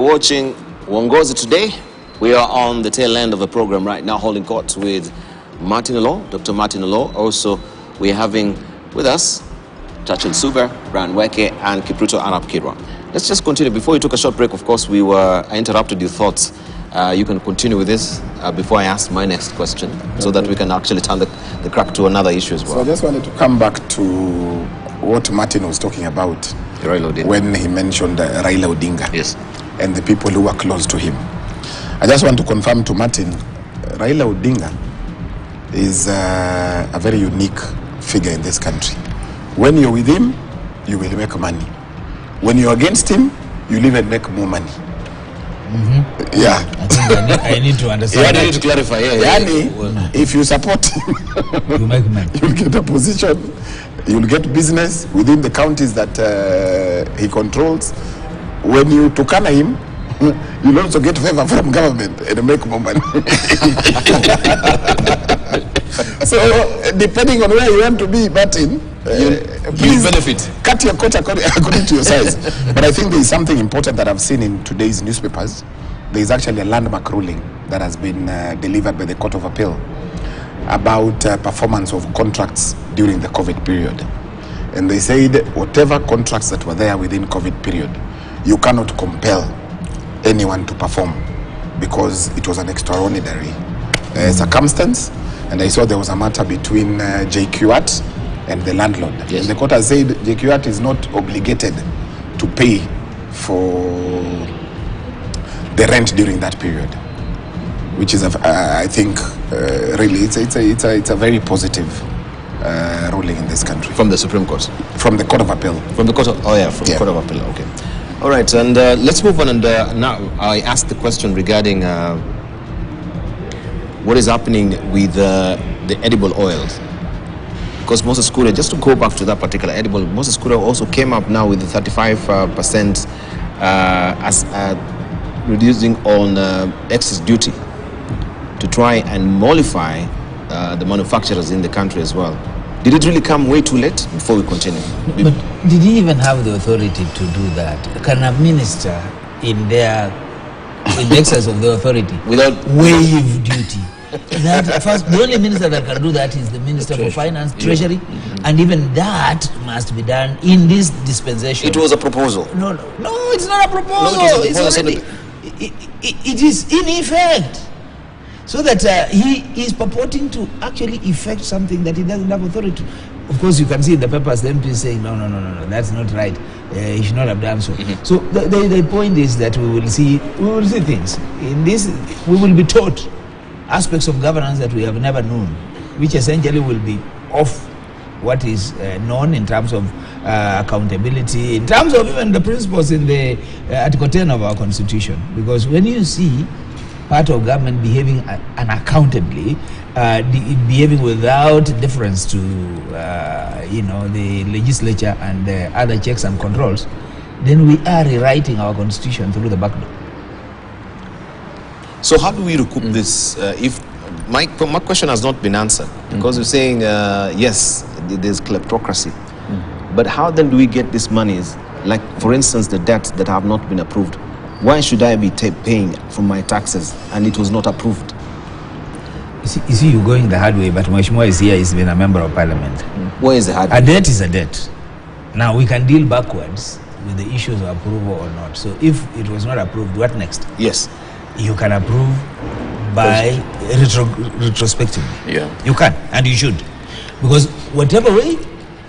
Watching Uongozi today. We are on the tail end of the program right now, holding court with Martin Olo, Dr. Martin Olo. Also, we're having with us Churchill Suber, Brian Weke, and Kipruto Arap Kirwa. Let's just continue. Before you took a short break, of course, I interrupted your thoughts. You can continue with this before I ask my next question, so that we can actually turn the crack to another issue as well. So I just wanted to come back to what Martin was talking about when he mentioned Raila Odinga. Yes. And the people who are close to him. I just want to confirm to Martin, Raila Odinga is a very unique figure in this country. When you're with him, you will make money. When you're against him, you'll even make more money. Mm-hmm. Yeah. I think I need to understand. I need to clarify. If you support him, you make money. You'll get a position, you'll get business within the counties that he controls. When you tukana him, you'll also get favor from government and make more money. So, depending on where you want to be, Martin, please benefit. Cut your coat according to your size. But I think there is something important that I've seen in today's newspapers. There is actually a landmark ruling that has been delivered by the Court of Appeal about performance of contracts during the COVID period. And they said whatever contracts that were there within COVID period, you cannot compel anyone to perform because it was an extraordinary circumstance. And I saw there was a matter between JQAT and the landlord. Yes. And the court has said JQAT is not obligated to pay for the rent during that period, which is, I think, really, it's a very positive ruling in this country. From the Supreme Court? From the Court of Appeal. From the Court of, the Court of Appeal, okay. All right, and let's move on. And now I asked the question regarding what is happening with the edible oils. Because Moses Kuria, just to go back to that particular edible, Moses Kuria also came up now with the 35% as reducing on excess duty to try and mollify the manufacturers in the country as well. Did it really come way too late? Before we continue. But did he even have the authority to do that? Can a minister in the excess of the authority without waive duty? That first, the only minister that can do that is the Minister for Finance, Treasury, and even that must be done in this dispensation. It was a proposal. No, it's not a proposal. No, it was a proposal. It is in effect. So that he is purporting to actually effect something that he doesn't have authority to. Of course, you can see in the papers, the MP is saying, no, that's not right. He should not have done so. Mm-hmm. So the point is that we will see things. In this, we will be taught aspects of governance that we have never known, which essentially will be off what is known in terms of accountability, in terms of even the principles in the Article 10 of our Constitution. Because when you see part of government behaving unaccountably, behaving without deference to the legislature and other checks and controls, then we are rewriting our constitution through the back door. So how do we recoup this? If my question has not been answered, because you're saying yes, there's kleptocracy, but how then do we get these monies? Like, for instance, the debts that have not been approved. Why should I be paying from my taxes and it was not approved? You see, you're going the hard way, but Mheshimiwa is here, he's been a member of parliament. Where is the hard way? A debt is a debt. Now, we can deal backwards with the issues of approval or not. So if it was not approved, what next? Yes. You can approve by retrospectively. Yeah. You can, and you should. Because whatever way,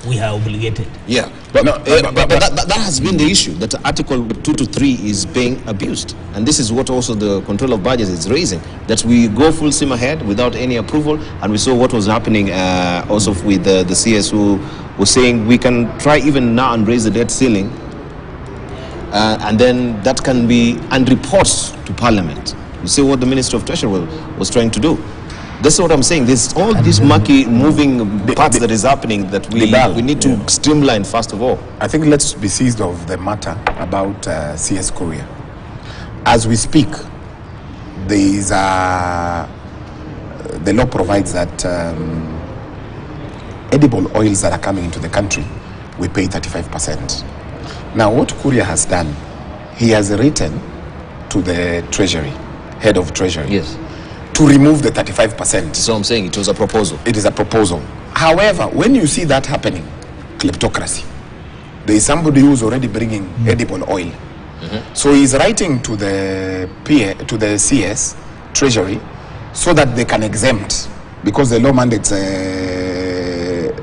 we are obligated. Yeah, but that has been the issue, that Article 2 to 3 is being abused. And this is what also the control of budgets is raising, that we go full steam ahead without any approval. And we saw what was happening also with the CS who was saying we can try even now and raise the debt ceiling. And then that can be, and reports to Parliament. You see what the Minister of Treasury was trying to do. That's what I'm saying. There's all these murky moving parts that is happening that we need to streamline first of all. I think let's be seized of the matter about CS Korea. As we speak, there is the law provides that edible oils that are coming into the country, we pay 35%. Now, what Korea has done, he has written to the Treasury, head of Treasury, Yes. to remove the 35%. So I'm saying it was a proposal. It is a proposal. However, when you see that happening, kleptocracy, there is somebody who's already bringing edible oil. So he's writing to the to the CS, Treasury, so that they can exempt, because the law mandates the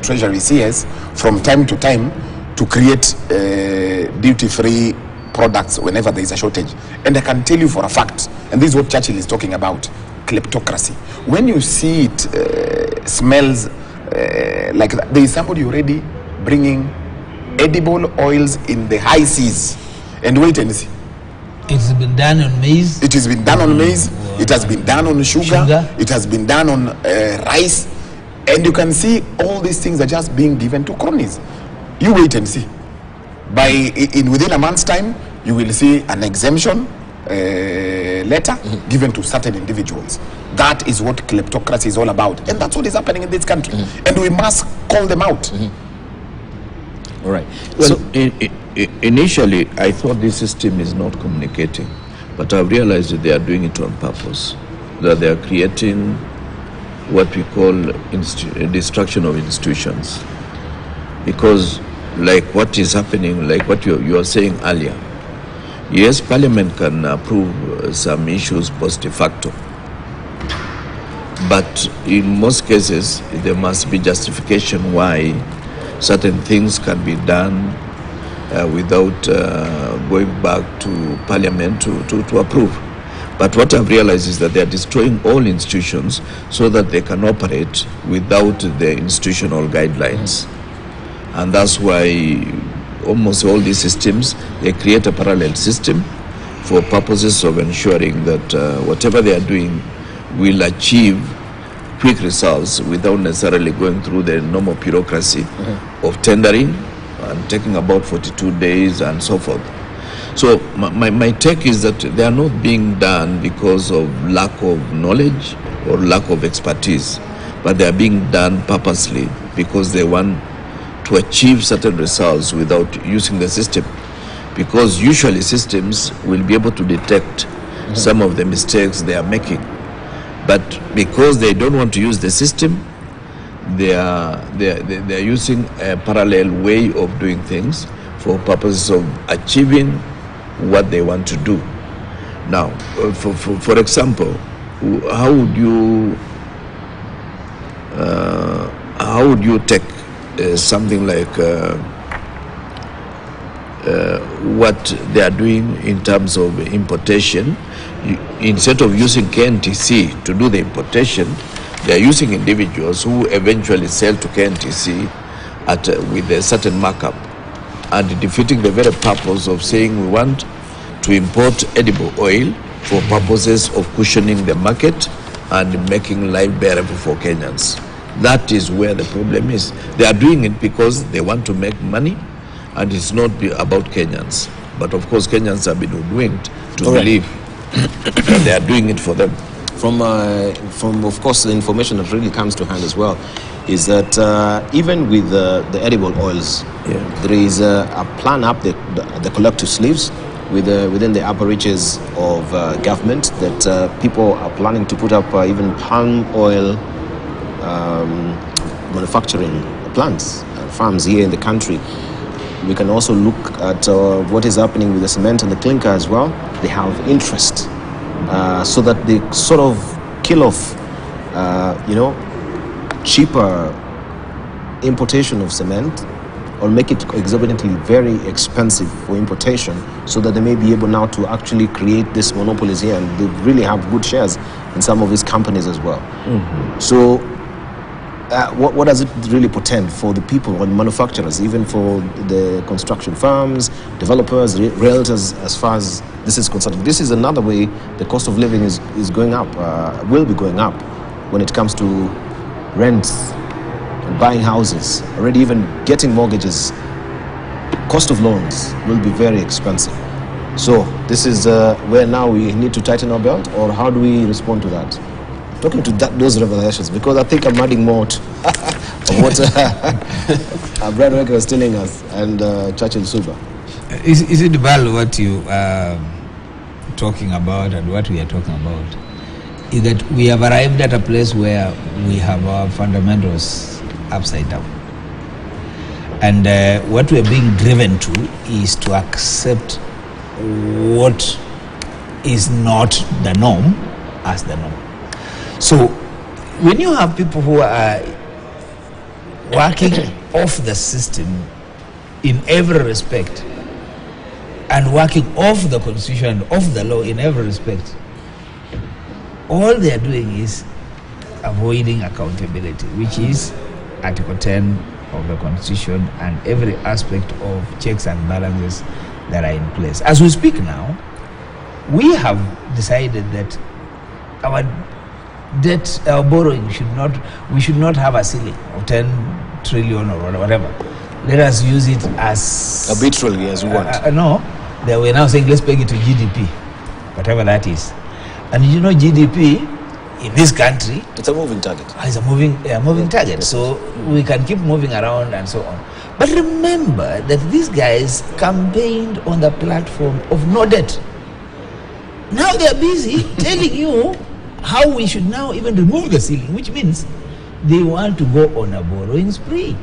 Treasury CS from time to time to create duty-free products whenever there is a shortage. And I can tell you for a fact, and this is what Churchill is talking about, kleptocracy. When you see it smells like that, there is somebody already bringing edible oils in the high seas. And wait and see. It's been done on maize. It has been done on maize. It has been done on sugar. It has been done on rice. And you can see all these things are just being given to cronies. You wait and see. Within a month's time, you will see an exemption letter given to certain individuals. That is what kleptocracy is all about. And that's what is happening in this country. And we must call them out. All right. Well, initially, I thought this system is not communicating, but I've realized that they are doing it on purpose, that they are creating what we call destruction of institutions. Because like what is happening, like what you are saying earlier, yes, Parliament can approve some issues post facto, but in most cases, there must be justification why certain things can be done without going back to Parliament to approve. But what I've realized is that they are destroying all institutions so that they can operate without the institutional guidelines. And that's why almost all these systems, they create a parallel system for purposes of ensuring that whatever they are doing will achieve quick results without necessarily going through the normal bureaucracy of tendering and taking about 42 days and so forth. So my take is that they are not being done because of lack of knowledge or lack of expertise, but they are being done purposely because they want to achieve certain results without using the system. Because usually systems will be able to detect some of the mistakes they are making. But because they don't want to use the system, they are using a parallel way of doing things for purposes of achieving what they want to do. Now, for example, how would you take something like what they are doing in terms of importation? Instead of using KNTC to do the importation, they are using individuals who eventually sell to KNTC with a certain markup, and defeating the very purpose of saying we want to import edible oil for purposes of cushioning the market and making life bearable for Kenyans. That is where the problem is. They are doing it because they want to make money, and it's not about Kenyans. But of course, Kenyans have been hoodwinked to believe that they are doing it for them. From of course, the information that really comes to hand as well is that even with the edible oils, there is a plan up the collective sleeves within the upper reaches of government that people are planning to put up even palm oil manufacturing plants, farms here in the country. We can also look at what is happening with the cement and the clinker as well. They have interest so that they sort of kill off, cheaper importation of cement or make it exorbitantly very expensive for importation so that they may be able now to actually create these monopolies here, and they really have good shares in some of these companies as well. So what does it really portend for the people and manufacturers, even for the construction firms, developers, realtors, as far as this is concerned? This is another way the cost of living is going up, will be going up when it comes to rents and buying houses, already even getting mortgages. Cost of loans will be very expensive. So this is where now we need to tighten our belt, or how do we respond to that? Talking to those revelations, because I think I'm adding more to what Brad Weke was telling us and Churchill Suba. Is it valid what you talking about and what we are talking about is that we have arrived at a place where we have our fundamentals upside down. And what we are being driven to is to accept what is not the norm as the norm. So when you have people who are working off the system in every respect and working off the constitution and off the law in every respect, all they are doing is avoiding accountability, which is Article 10 of the Constitution and every aspect of checks and balances that are in place. As we speak now, we have decided that our debt, our borrowing we should not have a ceiling of 10 trillion or whatever. Let us use it as arbitrarily as we want. No, we're now saying let's peg it to GDP, whatever that is. And you know, GDP in this country, it's a moving target. It's a moving target. So we can keep moving around and so on. But remember that these guys campaigned on the platform of no debt. Now they're busy telling you how we should now even remove the ceiling, which means they want to go on a borrowing spree.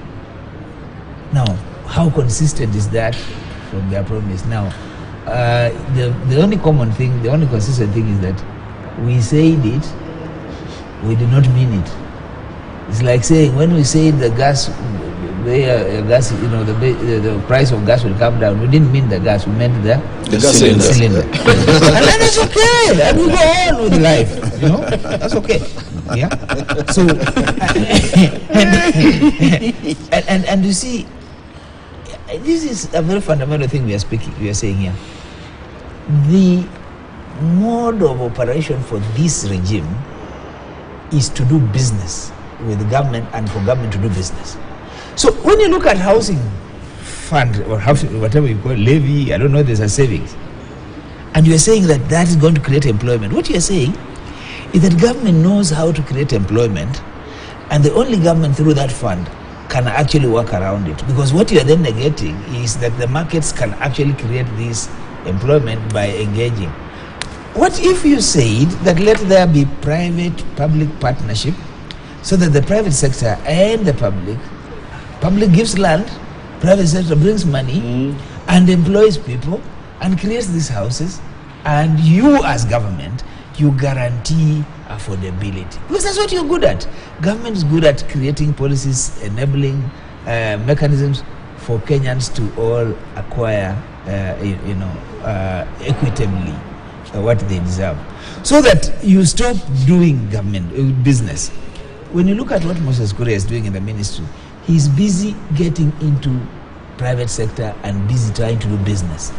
Now, how consistent is that from their promise? Now, the only common thing, the only consistent thing is that we said it, we did not mean it. It's like saying when we say the gas, the price of gas will come down. We didn't mean the gas. We meant the gas cylinder. And then it's okay. And we go on with life. You know, that's okay. Yeah. So, and you see, this is a very fundamental thing we are saying here. The mode of operation for this regime is to do business with the government and for government to do business. So when you look at housing fund or housing, whatever you call it, levy, I don't know, there's a savings, and you're saying that that is going to create employment, what you're saying is that government knows how to create employment, and the only government through that fund can actually work around it. Because what you are then negating is that the markets can actually create this employment by engaging. What if you said that let there be private-public partnership so that the private sector and the public gives land, private sector brings money and employs people and creates these houses, and you as government, you guarantee affordability. Because that's what you're good at. Government is good at creating policies, enabling mechanisms for Kenyans to all acquire, equitably what they deserve. So that you stop doing government business. When you look at what Moses Kuria is doing in the ministry, he's busy getting into private sector and busy trying to do business.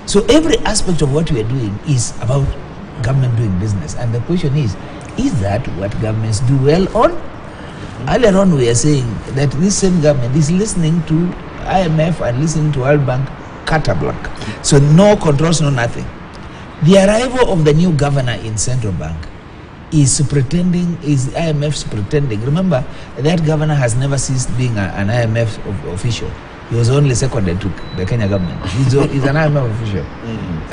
So every aspect of what we are doing is about government doing business. And the question is that what governments do well on? Earlier on we are saying that this same government is listening to IMF and listening to World Bank carte blanche. So no controls, no nothing. The arrival of the new governor in Central Bank is IMF's pretending. Remember, that governor has never ceased being an IMF official. He was only seconded to the Kenya government. He's an IMF official,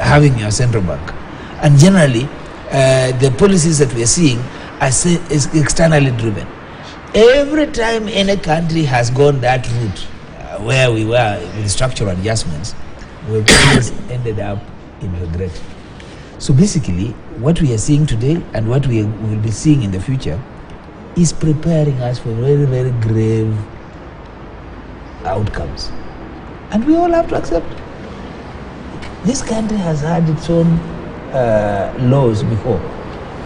having your central bank. And generally, the policies that we are seeing is externally driven. Every time any country has gone that route, where we were with structural adjustments, we've always ended up in regret. So basically, what we are seeing today and what we will be seeing in the future is preparing us for very, very grave outcomes. And we all have to accept. This country has had its own laws before.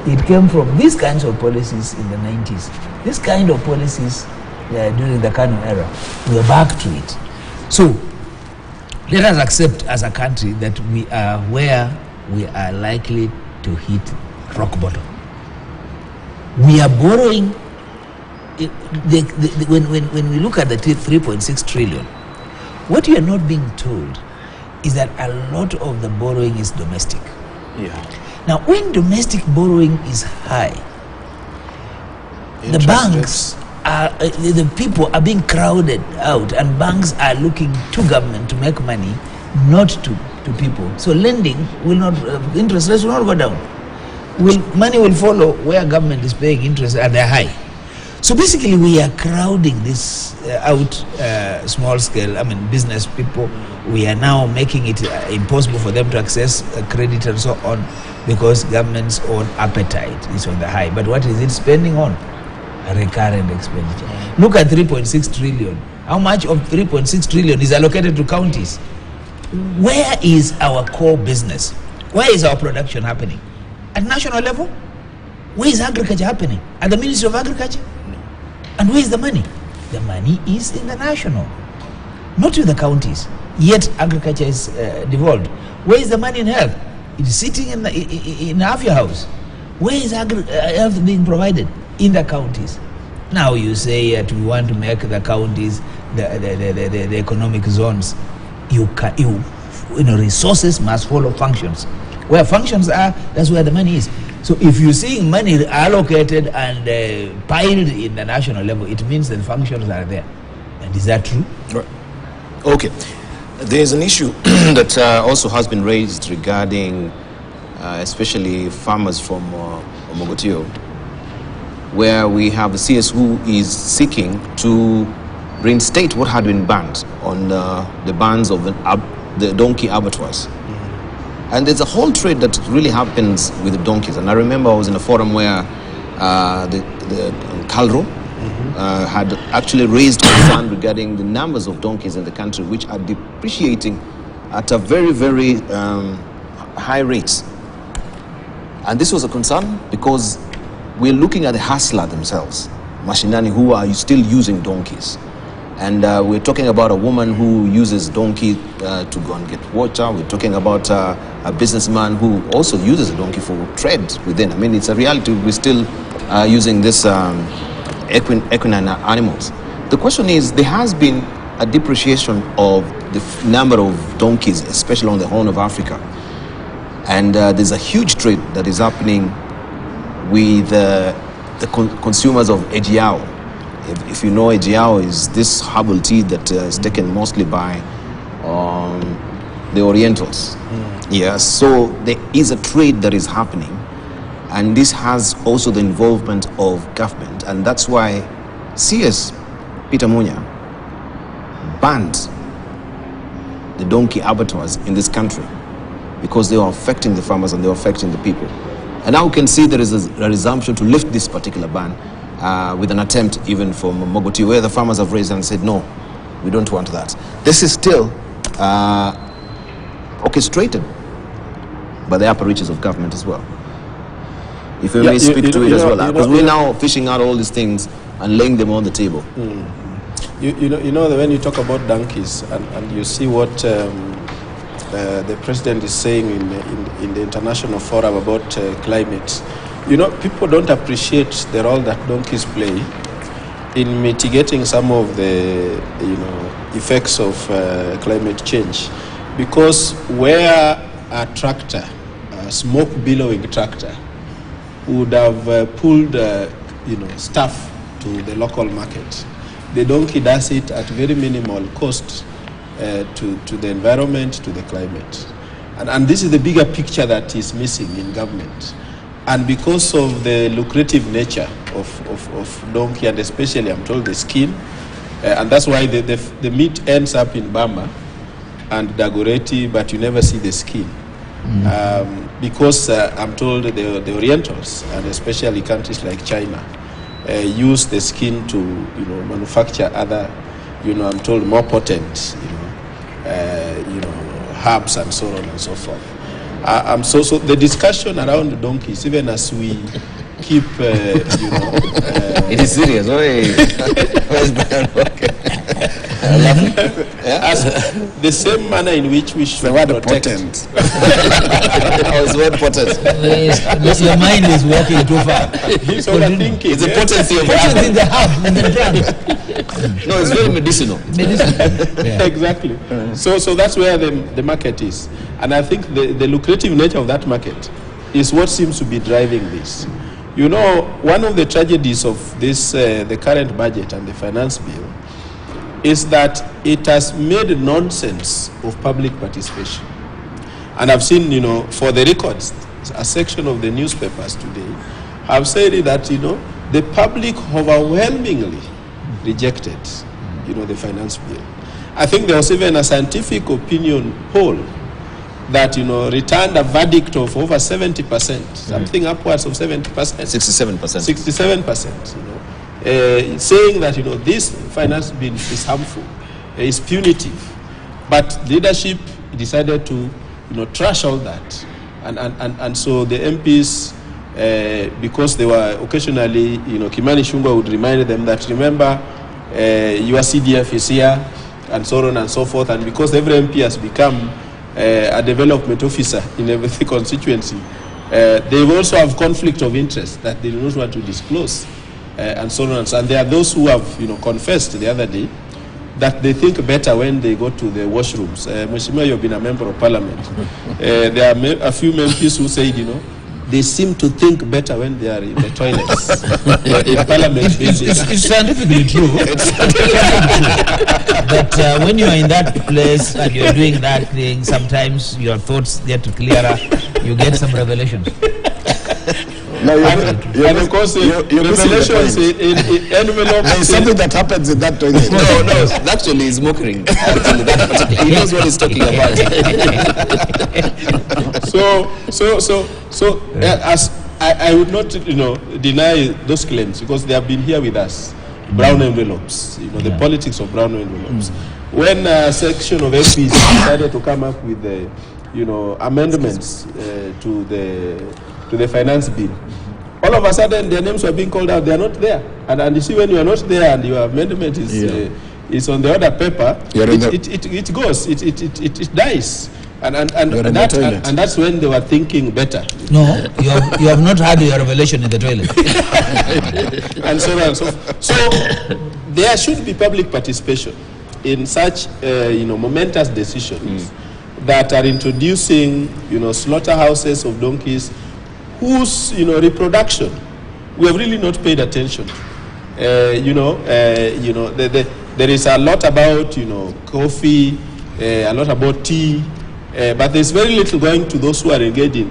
It came from these kinds of policies in the 90s. This kind of policies during the Kanu era. We are back to it. So let us accept as a country that we are where we are likely to hit rock bottom. We are borrowing. When we look at the 3.6 trillion, what you are not being told is that a lot of the borrowing is domestic. Yeah. Now, when domestic borrowing is high, the banks the people are being crowded out, and banks are looking to government to make money, not to to people. So lending will not, interest rates will not go down. Money will follow where government is paying interest and they're high. So basically we are crowding this out small scale, business people. We are now making it impossible for them to access credit and so on because government's own appetite is on the high. But what is it spending on? A recurrent expenditure. Look at 3.6 trillion. How much of 3.6 trillion is allocated to counties? Where is our core business? Where is our production happening? At national level? Where is agriculture happening? At the Ministry of Agriculture? No. And where is the money? The money is in the national, not in the counties. Yet agriculture is devolved. Where is the money in health? It is sitting in half your house. Where is health being provided? In the counties. Now you say that we want to make the counties the economic zones. Resources must follow functions. Where functions are, that's where the money is. So if you're seeing money allocated and piled in the national level, it means that functions are there. And is that true? Right. Okay. There's an issue that also has been raised regarding especially farmers from Uongozi, where we have the CS who is seeking to reinstate what had been banned on the bans of the donkey abattoirs. And there's a whole trade that really happens with the donkeys. And I remember I was in a forum where the Calro had actually raised concern regarding the numbers of donkeys in the country, which are depreciating at a very, very high rates. And this was a concern because we're looking at the hustler themselves, Mashinani, who are still using donkeys. And we're talking about a woman who uses donkey to go and get water. We're talking about a businessman who also uses a donkey for trade within. I mean, it's a reality. We're still using this equine animals. The question is, there has been a depreciation of the number of donkeys, especially on the Horn of Africa. And there's a huge trade that is happening with the consumers of Ejiao. If you know, Ejiao is this herbal tea that is taken mostly by the Orientals. Yes, so there is a trade that is happening, and this has also the involvement of government, and that's why CS Peter Munya banned the donkey abattoirs in this country because they are affecting the farmers and they are affecting the people. And now we can see there is a resumption to lift this particular ban with an attempt even from Mogoti, where the farmers have raised and said, no, we don't want that. This is still orchestrated by the upper reaches of government as well. If you may speak to it as well, because we're now fishing out all these things and laying them on the table. You know that when you talk about donkeys and you see what the president is saying in the international forum about climate, people don't appreciate the role that donkeys play in mitigating some of the effects of climate change, because where a tractor, a smoke billowing tractor, would have pulled stuff to the local market, the donkey does it at very minimal cost to the environment, to the climate. And this is the bigger picture that is missing in government. And because of the lucrative nature of donkey, and especially, I'm told, the skin, and that's why the meat ends up in Bama and Dagoretti, but you never see the skin. Because I'm told the Orientals, and especially countries like China, use the skin to manufacture other, I'm told, more potent, herbs and so on and so forth. So the discussion around the donkeys, even as we keep, it is serious. As the same manner in which we should protect. Word potent. Your mind is working too far. He's overthinking. It's a potency of Potency in the herb, in the plant. No, it's very medicinal. Yeah. Exactly. So that's where the market is. And I think the lucrative nature of that market is what seems to be driving this. One of the tragedies of this, the current budget and the finance bill, is that it has made nonsense of public participation. And I've seen, for the records, a section of the newspapers today have said that, the public overwhelmingly rejected, the finance bill. I think there was even a scientific opinion poll that, returned a verdict of over 70%, something upwards of 70%. 67%. 67%, saying that, this finance bill is harmful, is punitive. But leadership decided to, trash all that. And so the MPs, because they were occasionally, Kimani Ichung'wah would remind them that, remember, your CDF is here, and so on and so forth. And because every MP has become a development officer in every constituency, they also have conflict of interest that they do not want to disclose, and so on and so on. And there are those who have, confessed the other day that they think better when they go to the washrooms. Mheshimiwa, you've been a member of parliament. There are a few MPs who said, they seem to think better when they are in the toilets. In parliament. It's scientifically true. But when you are in that place and you're doing that thing, sometimes your thoughts get clearer. You get some revelations. No, and of course, revelations in envelopes. There's something that happens in that toilet. No, actually, he's mocking. Actually, that particular, he knows what he's talking about. As I would not, deny those claims because they have been here with us. Brown envelopes, the politics of brown envelopes. When a section of MPs decided to come up with, amendments to the finance bill, all of a sudden their names were being called out. They are not there, and you see, when you are not there and your amendment is on the other paper, it goes, it dies. And that's when they were thinking better. No, you have not had your revelation in the toilet. And so on and so forth. So there should be public participation in such momentous decisions that are introducing slaughterhouses of donkeys whose reproduction we have really not paid attention. There is a lot about coffee, a lot about tea. But there's very little going to those who are engaged in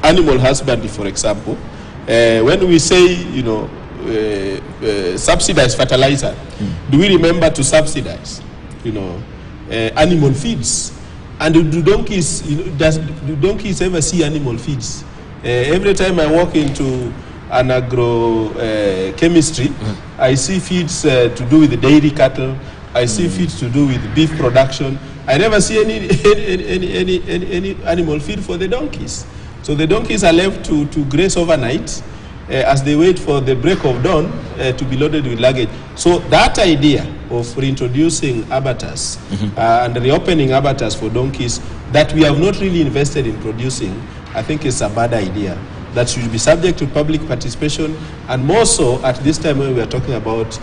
animal husbandry, for example. When we say, subsidize fertilizer, do we remember to subsidize, animal feeds? And do donkeys, do donkeys ever see animal feeds? Every time I walk into an agro-chemistry, I see feeds to do with the dairy cattle. I see feeds to do with beef production. I never see any animal feed for the donkeys. So the donkeys are left to graze overnight as they wait for the break of dawn to be loaded with luggage. So that idea of reintroducing abattoirs and reopening abattoirs for donkeys that we have not really invested in producing, I think is a bad idea. That should be subject to public participation, and more so at this time when we are talking about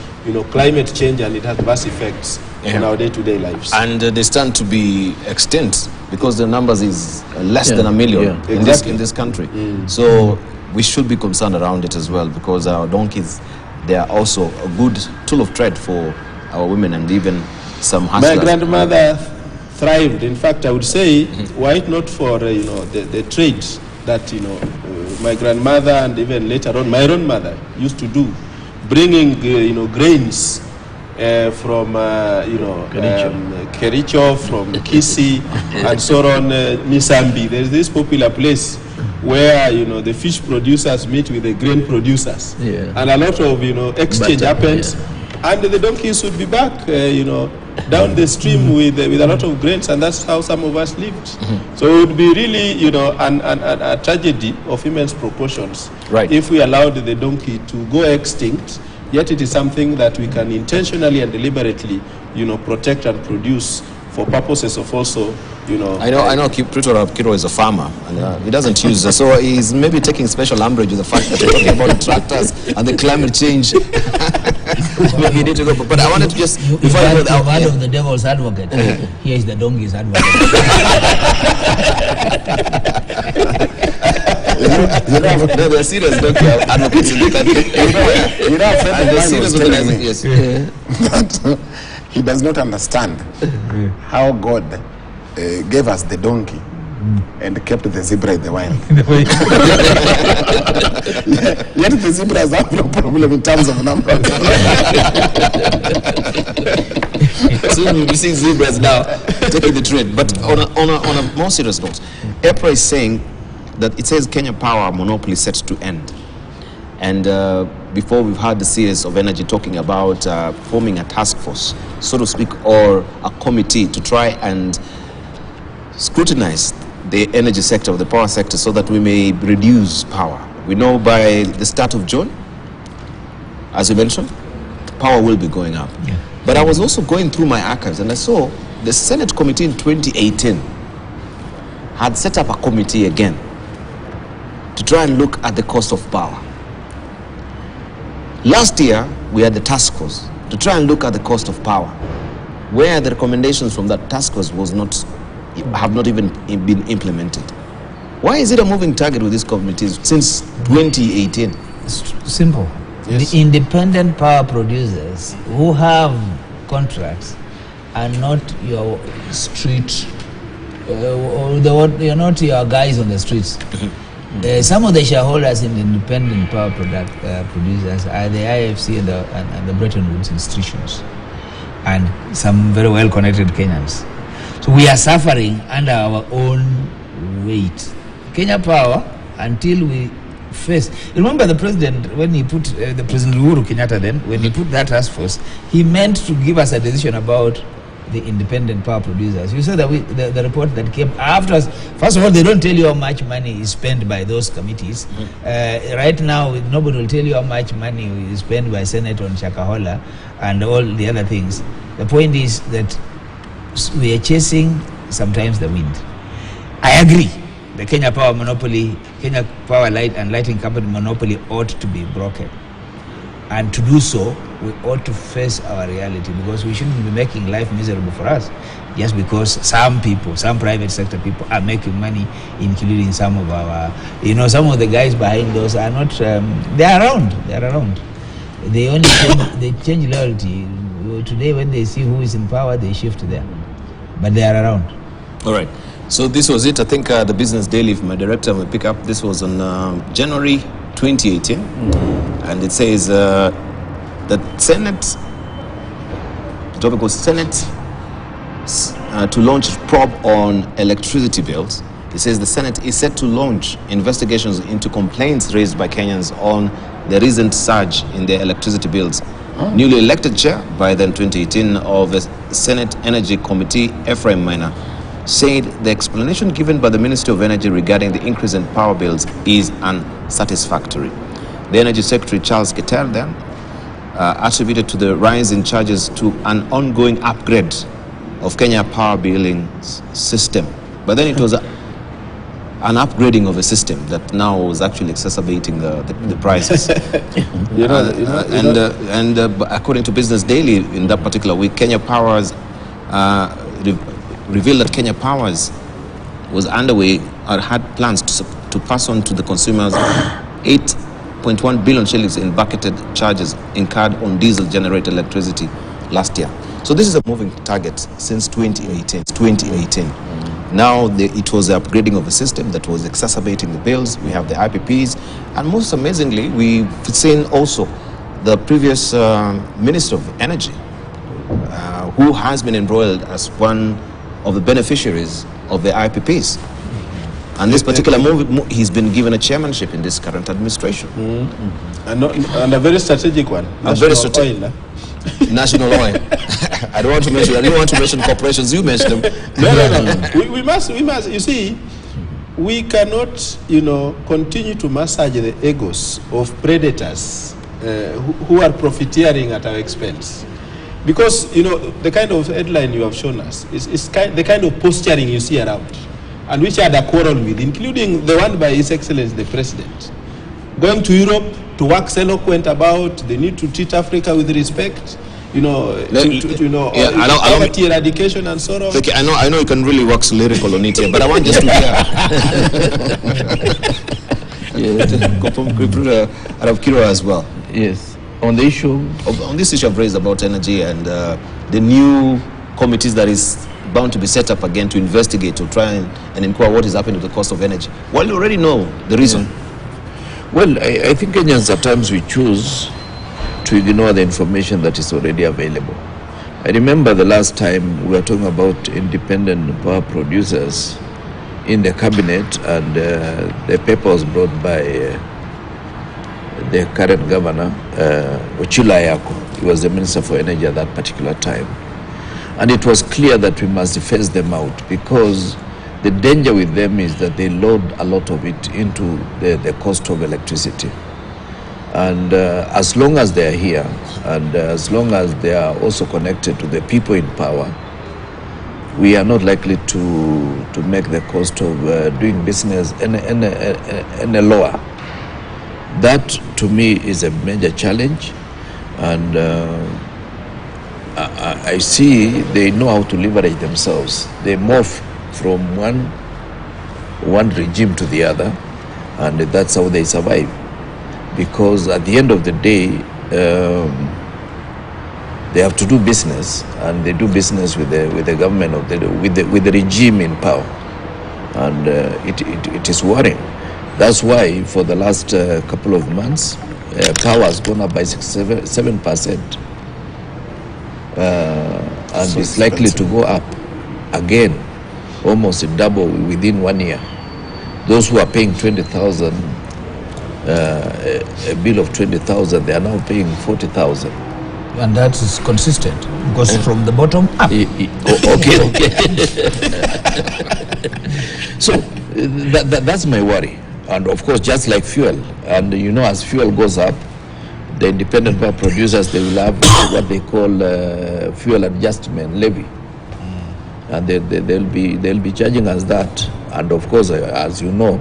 climate change and it has vast effects on our day-to-day lives. And they stand to be extinct because the numbers is less than 1 million in this country. So we should be concerned around it as well, because our donkeys, they are also a good tool of trade for our women and even some hustlers. My grandmother thrived. In fact, I would say, were it not for the trade that my grandmother and even later on my own mother used to do, bringing grains from Kericho, from Kisii, and so on, Misambi. There's this popular place where the fish producers meet with the grain producers, and a lot of exchange happens, and the donkeys would be back down the stream with a lot of grains, and that's how some of us lived. So it would be really a tragedy of immense proportions if we allowed the donkey to go extinct. Yet it is something that we can intentionally and deliberately protect and produce for purposes of also I know Kiro is a farmer, and he doesn't use so he's maybe taking special umbrage with the fact that we're talking about tractors and the climate change. We need to go, but I wanted to just before I go out of the devil's advocate. Here is the donkey's advocate. They're serious donkey advocates in the country. That he does not understand how God gave us the donkey and kept the zebra in the wild. Yet the zebras have no problem in terms of numbers. Soon we'll be seeing zebras now taking the trade. But on a more serious note, EPRA is saying that it says Kenya Power monopoly set to end. And before we've had the CS of Energy talking about forming a task force, so to speak, or a committee to try and scrutinize the energy sector, or the power sector, so that we may reduce power. We know by the start of June, as you mentioned, power will be going up. Yeah. But I was also going through my archives and I saw the Senate committee in 2018 had set up a committee again to try and look at the cost of power. Last year, we had the task force to try and look at the cost of power, where the recommendations from that task force have not even been implemented. Why is it a moving target with these committees since 2018? It's simple. Yes. The independent power producers who have contracts are not your street, you're not your guys on the streets. Some of the shareholders in the independent power producers are the IFC and the Bretton Woods institutions, and some very well connected Kenyans. So we are suffering under our own weight. Kenya Power, until we face. Remember the president, when he put the President Uhuru Kenyatta then, when he put that task force, he meant to give us a decision about the independent power producers. You saw that the report that came after us. First of all, they don't tell you how much money is spent by those committees. Right now, nobody will tell you how much money is spent by Senate on Shakahola and all the other things. The point is that we are chasing sometimes the wind. I agree. The Kenya Power monopoly, Kenya Power Light and Lighting Company monopoly ought to be broken. And to do so, we ought to face our reality, because we shouldn't be making life miserable for us just because some people, some private sector people are making money, including some of our, some of the guys behind those are not, they're around. They only change loyalty. Today when they see who is in power, they shift there. But they are around. All right. So this was it. I think the Business Daily, if my director will pick up, this was on January 2018. And it says that Senate, the topic was Senate to launch probe on electricity bills. It says the Senate is set to launch investigations into complaints raised by Kenyans on the recent surge in their electricity bills. Newly elected chair by then 2018 of the Senate Energy Committee, Ephraim Minor, said the explanation given by the Ministry of Energy regarding the increase in power bills is unsatisfactory. The Energy Secretary, Charles Keter, then attributed to the rise in charges to an ongoing upgrade of Kenya power billing system. But then it was an upgrading of a system that now was actually exacerbating the prices. And according to Business Daily, in that particular week, Kenya Powers revealed that Kenya Powers was underway or had plans to pass on to the consumers 8.1 billion shillings in bucketed charges incurred on diesel-generated electricity last year. So this is a moving target since 2018. Now it was the upgrading of a system that was exacerbating the bills. We have the IPPs, and most amazingly, we've seen also the previous Minister of Energy, who has been embroiled as one of the beneficiaries of the IPPs. And this particular move, he's been given a chairmanship in this current administration. And a very strategic one. A very strategic. National oil. I don't want to mention corporations. You mentioned them. No. We must. You see, we cannot, continue to massage the egos of predators who are profiteering at our expense. Because, the kind of headline you have shown us is the kind of posturing you see around, and which I had a quarrel with, including the one by His Excellency the President. Going to Europe to wax eloquent about the need to treat Africa with respect, poverty eradication and so on. Okay, I know you can really wax lyrical on it here, but I want just to hear out of Kiro as well. Yes. On the issue on this issue I've raised about energy and the new committees that is bound to be set up again to investigate, to try and inquire what is happening to the cost of energy. Well, you already know the reason. Well, I think Kenyans at times we choose to ignore the information that is already available. I remember the last time we were talking about independent power producers in the cabinet, and the paper was brought by the current governor, Ochila Ayako. He was the Minister for Energy at that particular time. And it was clear that we must phase them out, because the danger with them is that they load a lot of it into the cost of electricity. And as long as they are here, and as long as they are also connected to the people in power, we are not likely to make the cost of doing business any lower. That, to me, is a major challenge, and I see they know how to leverage themselves. They morph from one regime to the other, and that's how they survive. Because at the end of the day, they have to do business, and they do business with the government with the regime in power, and it is worrying. That's why for the last couple of months, power has gone up by 7%, and so it's likely to go up again, almost double within 1 year. Those who are paying 20,000, a bill of 20,000, they are now paying 40,000. And that is consistent, because from the bottom up. Okay. So that's my worry. And of course, just like fuel, and as fuel goes up, the independent power producers, they will have what they call fuel adjustment levy, and they'll be charging us that. And of course, as you know,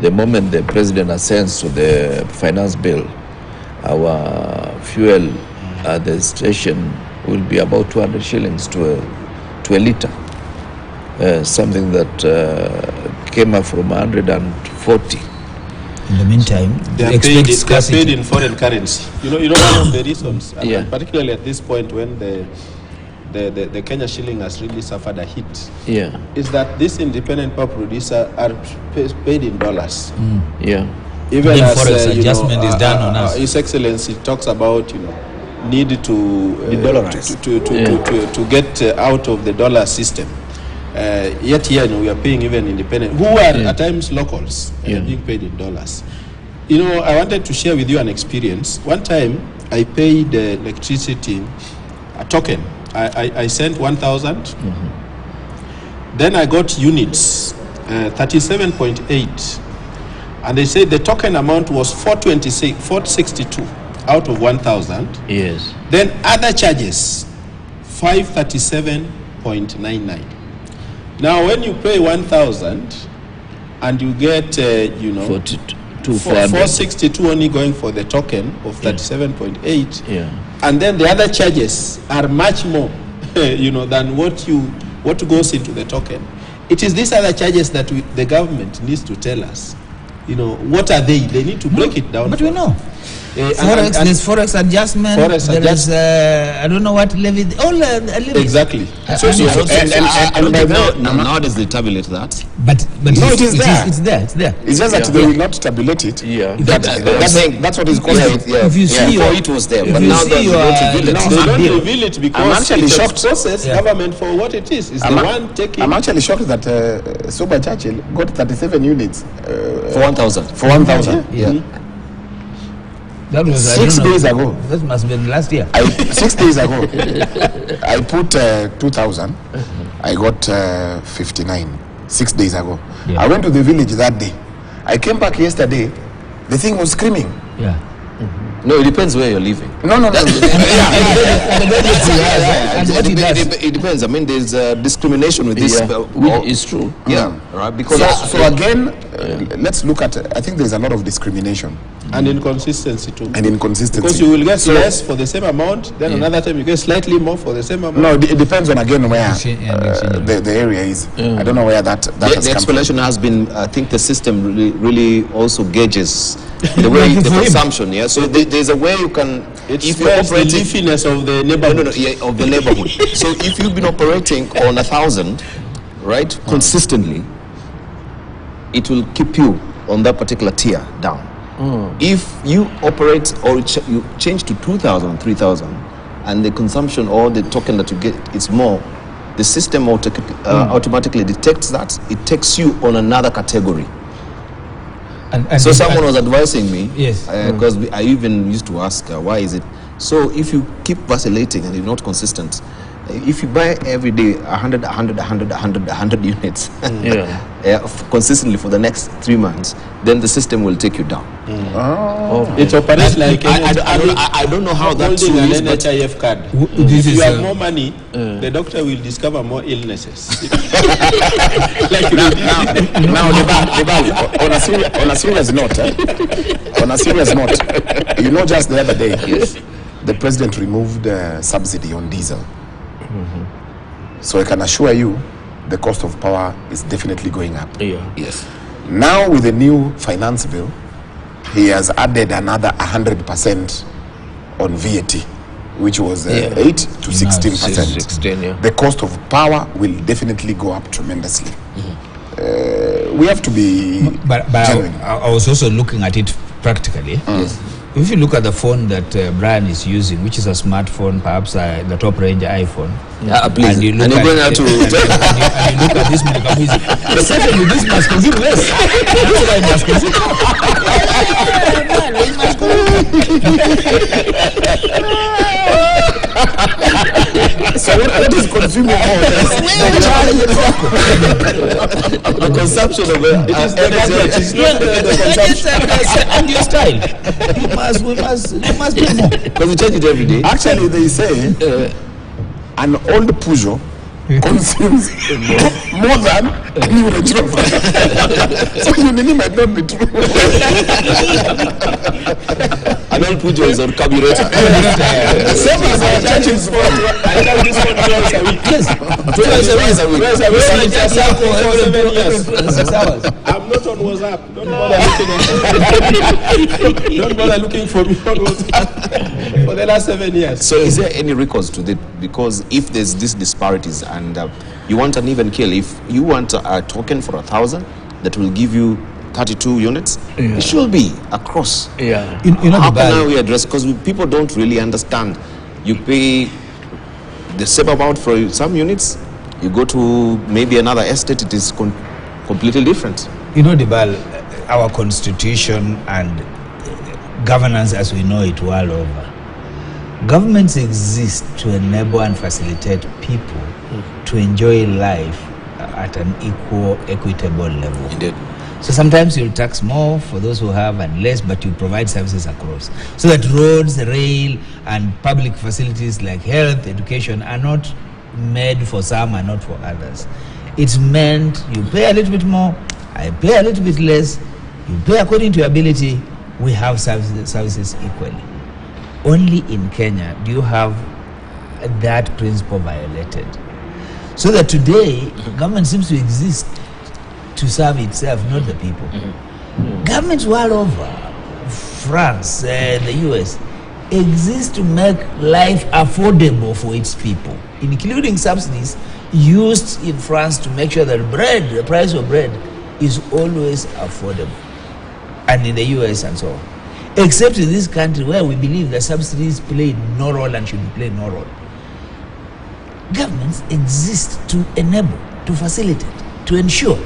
the moment the president assents to the finance bill, our fuel at the station will be about 200 shillings to a litre, something that came up from 140. In the meantime, they are paid in foreign currency. You know one of the reasons, and particularly at this point when the Kenya shilling has really suffered a hit, is that this independent power producer are paid in dollars. Even as forex adjustment is done on us. His Excellency talks about need to get out of the dollar system. Yet here we are paying even independent, who are at times locals, being paid in dollars. I wanted to share with you an experience. One time I paid electricity a token. I sent 1,000. Then I got units, 37.8, and they said the token amount was 462 out of 1,000. Yes. Then other charges, 537.99. Now, when you pay 1,000 and you get, 462 only going for the token of 37.8, and then the other charges are much more, than what goes into the token. It is these other charges that the government needs to tell us. What are they? They need to break it down. But we know. There's forex adjustment. Is, I don't know what levy. All levy. Exactly. Nowadays they tabulate that. But no, it is there. It's there. It's just that they will not tabulate it. That's what is called. If you see it was there, but now they don't reveal it. They don't reveal it because I'm actually shocked. Process government for what it is. Is the one taking. I'm actually shocked that Soba Churchill got 37 units for 1,000. For 1,000. That was 6 days ago. That must have been last year. 6 days ago, I put 2,000. I got 59. 6 days ago. I went to the village that day. I came back yesterday. The thing was screaming. No, it depends where you're living. No. It depends. I mean, there's discrimination with this. It's true. Right. Because so again, let's look at, I think there's a lot of discrimination and inconsistency too. and inconsistency. Because you will get less for the same amount, then another time you get slightly more for the same amount. No, it depends on again where the area is. I don't know where that has The come from. explanation has been, I think the system really also gauges the way the consumption. Yeah, so there's a way you can. If If you you're the operating, leafiness of the no, neighborhood. yeah, of the neighborhood. So if you've been operating on 1,000, right, consistently, it will keep you on that particular tier down. If you operate or you change to 2,000, 3,000, and the consumption or the token that you get is more, the system automatically detects that. It takes you on another category. And So someone was advising me, Yes. because I even used to ask, why is it? So if you keep vacillating and you're not consistent, if you buy every day 100 units consistently for the next 3 months, then the system will take you down. It operates like I don't know how that holding an is, but NHIF card. This If is you have more money, the doctor will discover more illnesses. Now, Debal, on a serious note, you know, just the other day, the president removed subsidy on diesel. So I can assure you, the cost of power is definitely going up. yes. Now, with the new finance bill, he has added another 100% on VAT, which was 8 to 16%. 16, yeah. The cost of power will definitely go up tremendously. We have to be But genuine. I was also looking at it practically. Yes. If you look at the phone that Brian is using, which is a smartphone, perhaps the top range iPhone, Please. and you look And you're going out to and you look at this music, certainly this must consume less. This guy must consume. So what is consuming more? the consumption of And your style. We must do more. because we change it every day. Actually, they say an old Peugeot consumes more than a new Range Rover. So you might not be true. An old Peugeot is on carburetor. Same as our churches. I charge this one twice a week. Yes. Twice a week. I'm not on WhatsApp. Don't bother looking for me on WhatsApp for the last 7 years. So is there any recourse to that? Because if there's these disparities and you want an even kill, if you want a token for 1,000 that will give you 32 units, it should be across. Yeah. You know How the can bad. we address? Because people don't really understand. You pay the same amount for some units, you go to maybe another estate, it is completely different. You know, Debal, our constitution and governance as we know it world over, governments exist to enable and facilitate people to enjoy life at an equitable level. Indeed. So sometimes you'll tax more for those who have and less, but you provide services across. So that roads, rail, and public facilities like health, education are not made for some and not for others. It's meant you pay a little bit more, I pay a little bit less, you pay according to your ability, we have services equally. Only in Kenya do you have that principle violated. So that today, government seems to exist to serve itself, not the people. Governments world over, France, the US, exist to make life affordable for its people, including subsidies used in France to make sure that the price of bread is always affordable, and in the US and so on. Except in this country where we believe that subsidies play no role and should play no role. Governments exist to enable, to facilitate, to ensure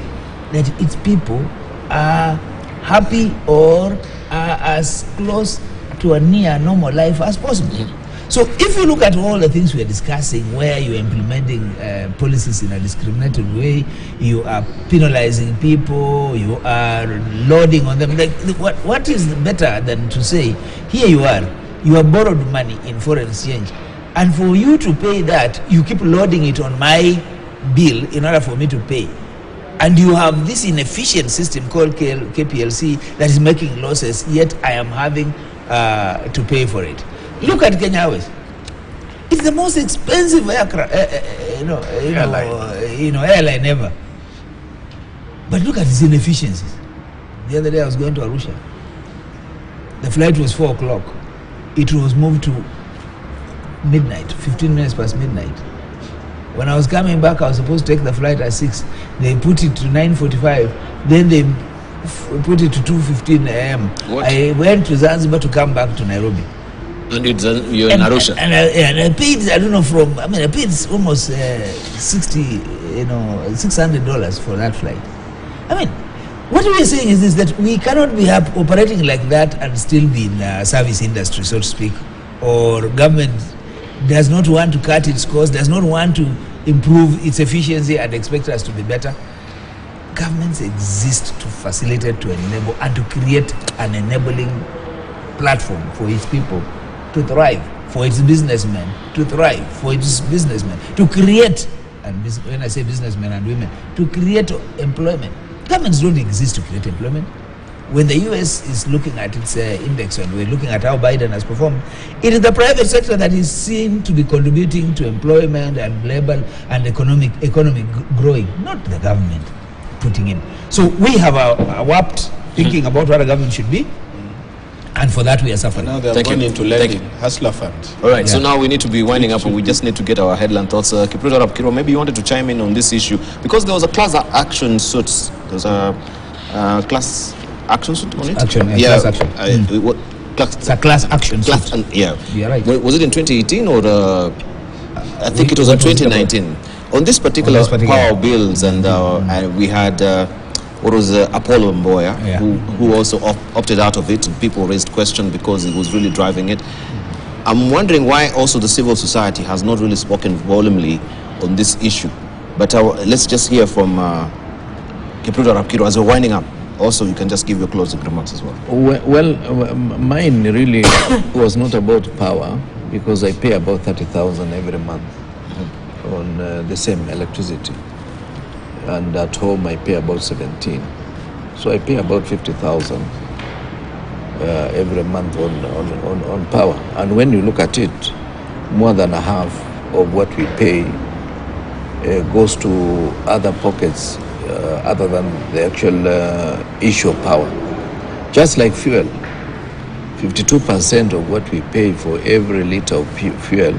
that its people are happy or are as close to a near normal life as possible. So if you look at all the things we are discussing, where you're implementing policies in a discriminated way, you are penalizing people, you are loading on them, like what is better than to say, here you have borrowed money in foreign exchange, and for you to pay that, you keep loading it on my bill in order for me to pay. And you have this inefficient system called KPLC that is making losses, yet I am having to pay for it. Look at Kenya Airways. It's the most expensive aircraft, airline ever. But look at its inefficiencies. The other day I was going to Arusha. The flight was 4 o'clock. It was moved to midnight, 15 minutes past midnight. When I was coming back, I was supposed to take the flight at 6. They put it to 9:45. Then they put it to 2:15 a.m. What? I went to Zanzibar to come back to Nairobi. And you're in Arusha. And I paid, I don't know, I paid almost $600 for that flight. I mean, what we are saying is this, that we cannot be operating like that and still be in the service industry, so to speak, or government does not want to cut its costs, does not want to improve its efficiency and expect us to be better. Governments exist to facilitate, to enable, and to create an enabling platform for its people to thrive, for its businessmen to thrive, for its businessmen to create, and when I say businessmen and women, to create employment. Governments don't exist to create employment. When the US is looking at its index and we're looking at how Biden has performed, it is the private sector that is seen to be contributing to employment and labor and economic growing, not the government putting in. So we have a warped thinking about what a government should be, and for that we are suffering. Now they have gone into lending, hustler funds. All right, so now we need to be winding up, and we just need to get our headline thoughts. Kipruto Rapkiro, maybe you wanted to chime in on this issue, because there was a class action suit. There was a class action suit on it? Class action. It's a class action suit. Yeah. You're right. Was it in 2018 or I think it was in 2019? On this particular power bills, and we had Apollo Mboya, who also opted out of it, and people raised questions because it was really driving it. I'm wondering why also the civil society has not really spoken volumely on this issue. But let's just hear from Kipruto Rapkiro as we're winding up. Also, you can just give your closing remarks as well. Well, mine really was not about power, because I pay about 30,000 every month on the same electricity, and at home I pay about 17. So I pay about 50,000 every month on power. And when you look at it, more than a half of what we pay goes to other pockets other than the actual issue of power. Just like fuel, 52% of what we pay for every liter of fuel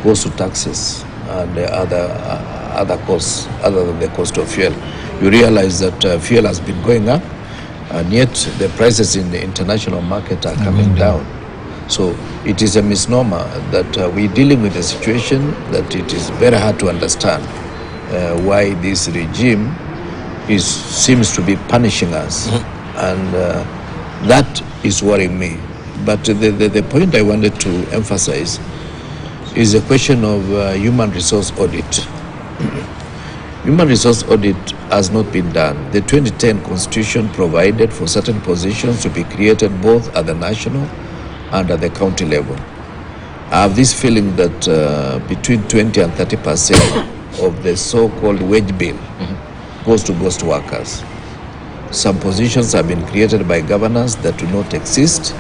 goes to taxes and other costs other than the cost of fuel. You realize that fuel has been going up, and yet the prices in the international market are coming down. So it is a misnomer that we're dealing with a situation that it is very hard to understand why this regime seems to be punishing us, and that is worrying me. But the point I wanted to emphasize is a question of human resource audit. Human resource audit has not been done. The 2010 Constitution provided for certain positions to be created both at the national and at the county level. I have this feeling that between 20 and 30% of the so-called wage bill goes to ghost workers. Some positions have been created by governors that do not exist,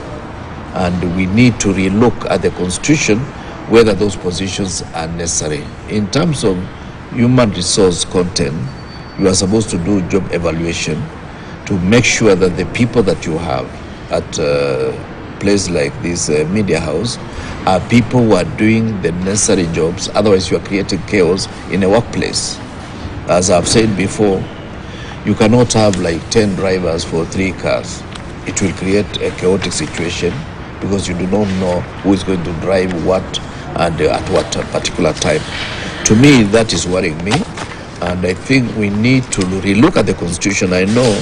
and we need to relook at the Constitution whether those positions are necessary. In terms of human resource content, you are supposed to do job evaluation to make sure that the people that you have at a place like this media house are people who are doing the necessary jobs. Otherwise, you are creating chaos in a workplace. As I've said before, you cannot have like 10 drivers for 3 cars. It will create a chaotic situation because you do not know who is going to drive what and at what particular time. To me, that is worrying me, and I think we need to relook at the Constitution. I know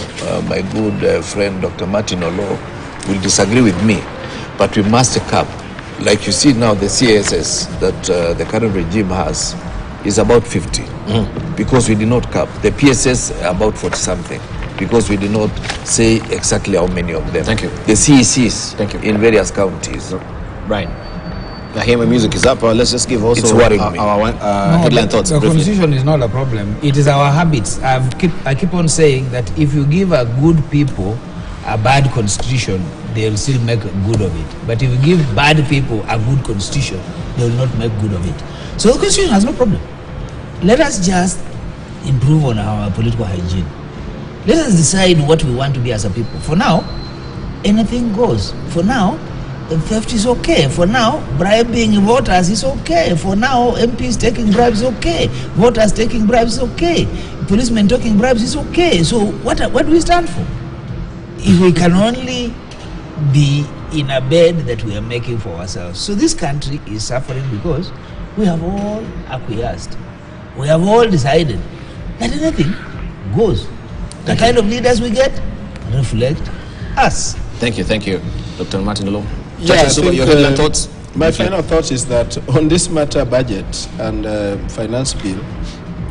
my good friend Dr. Martin Olo will disagree with me, but we must cap. Like you see now, the CSS that the current regime has is about 50 because we did not cap. The PSS about 40 something because we did not say exactly how many of them. Thank you. The CECs in various counties. Right. I hear my music is up. Let's just give also It's worrying me. our No, headline thoughts. The briefly. constitution is not a problem. It is our habits. I keep on saying that if you give a good people a bad constitution, they will still make good of it. But if you give bad people a good constitution, they will not make good of it. So the constitution has no problem. Let us just improve on our political hygiene. Let us decide what we want to be as a people. For now, anything goes. For now, theft is okay. For now, bribing voters is okay. For now, MPs taking bribes is okay. Voters taking bribes is okay. Policemen taking bribes is okay. So what do we stand for? If we can only be in a bed that we are making for ourselves. So this country is suffering because we have all acquiesced. We have all decided that anything goes. The kind of leaders we get reflect us. Thank you, Dr. Martin Olo. Yeah, I think, your headline thoughts. My final thoughts is that on this matter, budget and finance bill,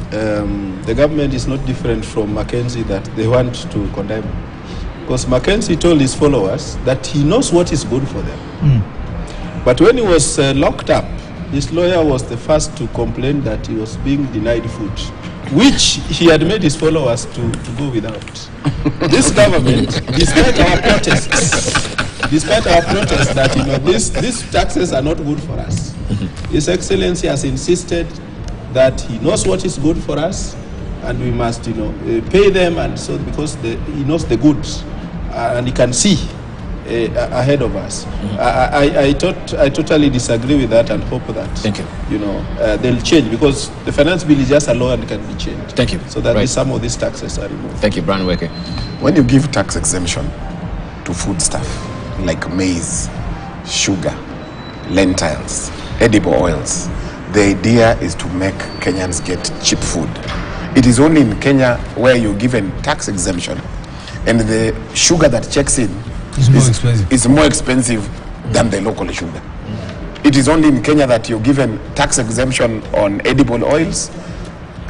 the government is not different from Mackenzie that they want to condemn. Because Mackenzie told his followers that he knows what is good for them. But when he was locked up, his lawyer was the first to complain that he was being denied food, which he had made his followers to go without. This government, despite our protests that these taxes are not good for us, His Excellency has insisted that he knows what is good for us, and we must pay them, and so because he knows the goods and he can see ahead of us. I totally disagree with that and hope that they'll change, because the finance bill is just a law and can be changed. Thank you. So that some of these taxes are removed. Thank you, Brian Weke. When you give tax exemption to food stuff like maize, sugar, lentils, edible oils, the idea is to make Kenyans get cheap food. It is only in Kenya where you're given tax exemption and the sugar that checks in is more expensive than the local sugar. It is only in Kenya that you're given tax exemption on edible oils,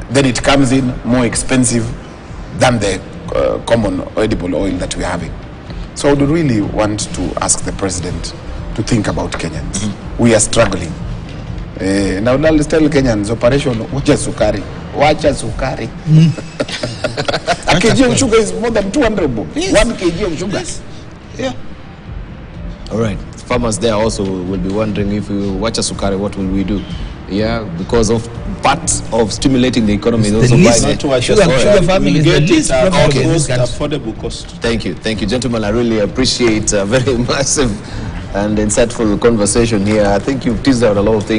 then it comes in more expensive than the common edible oil that we're having. So I would really want to ask the president to think about Kenyans. We are struggling. Now let's tell Kenyans, operation wacha sukari. Wacha sukari. A kg of sugar is more than 200 bob. Yes. 1 kg of sugar. Yes. Yeah. All right. Farmers there also will be wondering, if we watch a sukari, what will we do? Yeah, because of part of stimulating the economy. It's Also the least- by Not to watch Sugar farming is the get least it at profitable in this cost, country. affordable cost. Thank you, gentlemen. I really appreciate a very massive and insightful conversation here. I think you've teased out a lot of things.